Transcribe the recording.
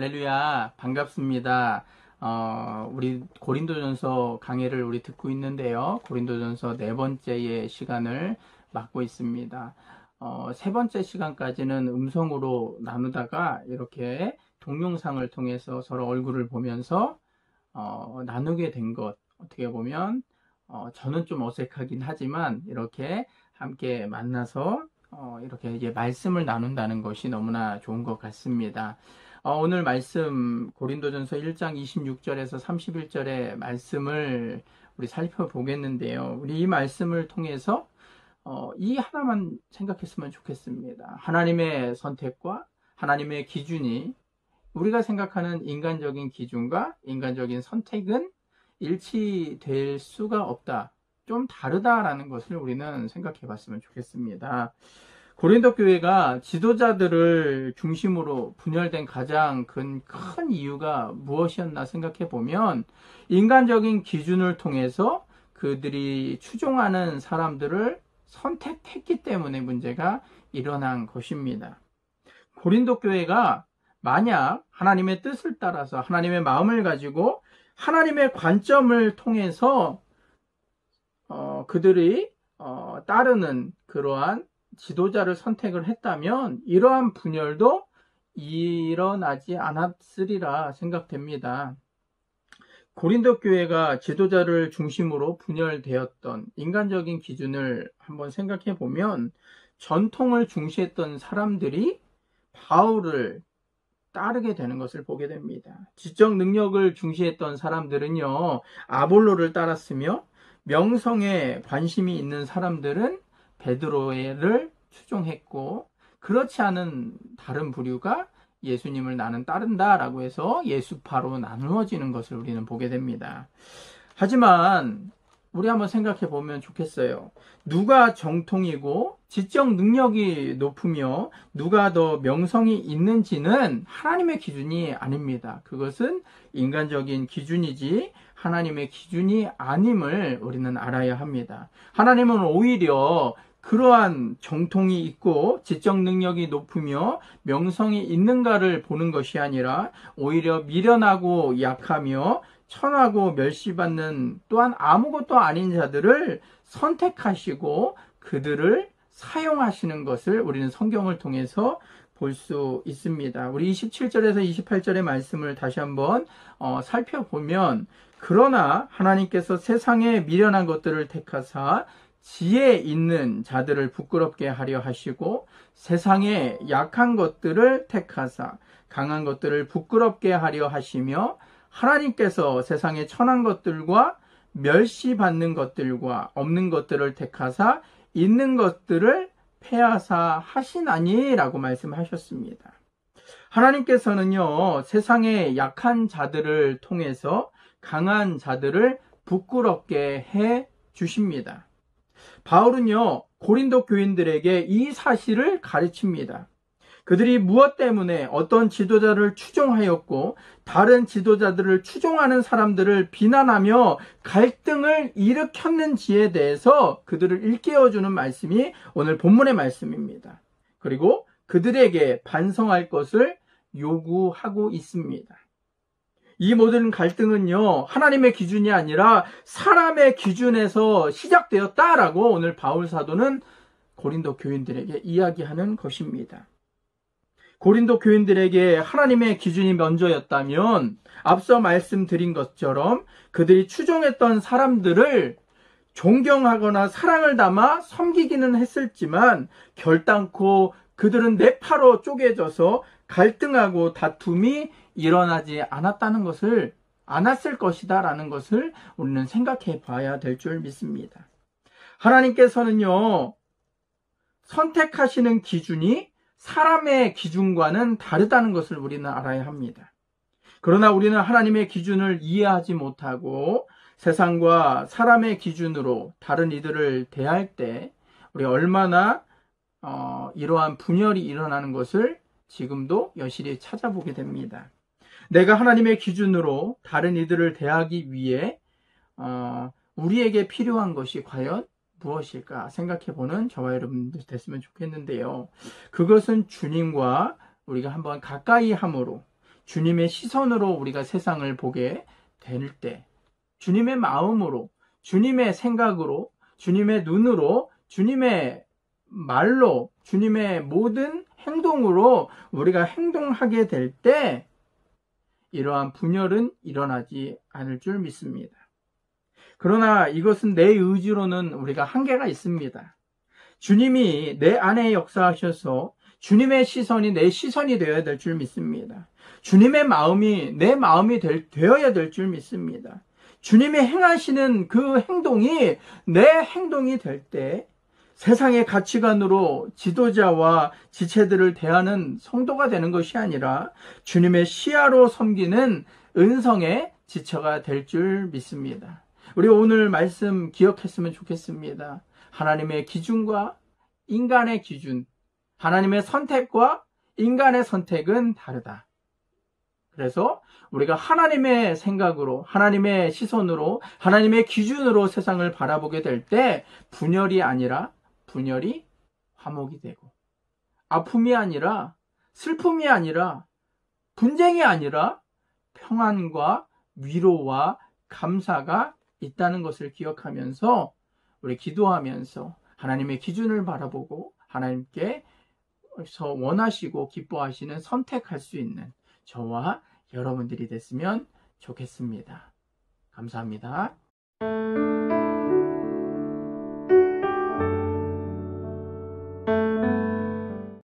할렐루야, 반갑습니다. 우리 고린도전서 강해를 우리 듣고 있는데요. 고린도전서 네 번째의 시간을 맡고 있습니다. 세 번째 시간까지는 음성으로 나누다가 이렇게 동영상을 통해서 서로 얼굴을 보면서 나누게 된 것, 어떻게 보면 저는 좀 어색하긴 하지만 이렇게 함께 만나서 이렇게 이제 말씀을 나눈다는 것이 너무나 좋은 것 같습니다. 오늘 말씀 고린도전서 1장 26절에서 31절의 말씀을 우리 살펴보겠는데요. 우리 이 말씀을 통해서 이 하나만 생각했으면 좋겠습니다. 하나님의 선택과 하나님의 기준이 우리가 생각하는 인간적인 기준과 인간적인 선택은 일치될 수가 없다. 좀 다르다라는 것을 우리는 생각해 봤으면 좋겠습니다. 고린도 교회가 지도자들을 중심으로 분열된 가장 큰 이유가 무엇이었나 생각해 보면 인간적인 기준을 통해서 그들이 추종하는 사람들을 선택했기 때문에 문제가 일어난 것입니다. 고린도 교회가 만약 하나님의 뜻을 따라서 하나님의 마음을 가지고 하나님의 관점을 통해서 그들이 따르는 그러한 지도자를 선택을 했다면 이러한 분열도 일어나지 않았으리라 생각됩니다. 고린도 교회가 지도자를 중심으로 분열되었던 인간적인 기준을 한번 생각해 보면 전통을 중시했던 사람들이 바울을 따르게 되는 것을 보게 됩니다. 지적 능력을 중시했던 사람들은요, 아볼로를 따랐으며 명성에 관심이 있는 사람들은 베드로를 추종했고, 그렇지 않은 다른 부류가 예수님을 나는 따른다라고 해서 예수파로 나누어지는 것을 우리는 보게 됩니다. 하지만 우리 한번 생각해 보면 좋겠어요. 누가 정통이고 지적 능력이 높으며 누가 더 명성이 있는지는 하나님의 기준이 아닙니다. 그것은 인간적인 기준이지 하나님의 기준이 아님을 우리는 알아야 합니다. 하나님은 오히려 그러한 정통이 있고 지적 능력이 높으며 명성이 있는가를 보는 것이 아니라 오히려 미련하고 약하며 천하고 멸시받는 또한 아무것도 아닌 자들을 선택하시고 그들을 사용하시는 것을 우리는 성경을 통해서 볼 수 있습니다. 우리 27절에서 28절의 말씀을 다시 한번 살펴보면 그러나 하나님께서 세상에 미련한 것들을 택하사 지혜 있는 자들을 부끄럽게 하려 하시고 세상에 약한 것들을 택하사 강한 것들을 부끄럽게 하려 하시며 하나님께서 세상의 천한 것들과 멸시받는 것들과 없는 것들을 택하사 있는 것들을 폐하사 하시나니라고 말씀하셨습니다. 하나님께서는요, 세상의 약한 자들을 통해서 강한 자들을 부끄럽게 해 주십니다. 바울은요, 고린도 교인들에게 이 사실을 가르칩니다. 그들이 무엇 때문에 어떤 지도자를 추종하였고 다른 지도자들을 추종하는 사람들을 비난하며 갈등을 일으켰는지에 대해서 그들을 일깨워주는 말씀이 오늘 본문의 말씀입니다. 그리고 그들에게 반성할 것을 요구하고 있습니다. 이 모든 갈등은요, 하나님의 기준이 아니라 사람의 기준에서 시작되었다라고 오늘 바울 사도는 고린도 교인들에게 이야기하는 것입니다. 고린도 교인들에게 하나님의 기준이 먼저였다면 앞서 말씀드린 것처럼 그들이 추종했던 사람들을 존경하거나 사랑을 담아 섬기기는 했을지만 결단코 그들은 네파로 쪼개져서 갈등하고 다툼이 일어나지 않았을 것이다 라는 것을 우리는 생각해 봐야 될 줄 믿습니다. 하나님께서는요, 선택하시는 기준이 사람의 기준과는 다르다는 것을 우리는 알아야 합니다. 그러나 우리는 하나님의 기준을 이해하지 못하고 세상과 사람의 기준으로 다른 이들을 대할 때 우리 얼마나 이러한 분열이 일어나는 것을 지금도 여실히 찾아보게 됩니다. 내가 하나님의 기준으로 다른 이들을 대하기 위해 우리에게 필요한 것이 과연 무엇일까 생각해보는 저와 여러분들 됐으면 좋겠는데요. 그것은 주님과 우리가 한번 가까이 함으로 주님의 시선으로 우리가 세상을 보게 될 때, 주님의 마음으로, 주님의 생각으로, 주님의 눈으로, 주님의 말로, 주님의 모든 행동으로 우리가 행동하게 될 때 이러한 분열은 일어나지 않을 줄 믿습니다. 그러나 이것은 내 의지로는 우리가 한계가 있습니다. 주님이 내 안에 역사하셔서 주님의 시선이 내 시선이 되어야 될 줄 믿습니다. 주님의 마음이 내 마음이 되어야 될 줄 믿습니다. 주님이 행하시는 그 행동이 내 행동이 될 때 세상의 가치관으로 지도자와 지체들을 대하는 성도가 되는 것이 아니라 주님의 시야로 섬기는 은성의 지체가 될 줄 믿습니다. 우리 오늘 말씀 기억했으면 좋겠습니다. 하나님의 기준과 인간의 기준, 하나님의 선택과 인간의 선택은 다르다. 그래서 우리가 하나님의 생각으로, 하나님의 시선으로, 하나님의 기준으로 세상을 바라보게 될 때 분열이 아니라 분열이 화목이 되고, 아픔이 아니라 슬픔이 아니라 분쟁이 아니라 평안과 위로와 감사가 있다는 것을 기억하면서 우리 기도하면서 하나님의 기준을 바라보고 하나님께서 원하시고 기뻐하시는 선택할 수 있는 저와 여러분들이 됐으면 좋겠습니다. 감사합니다.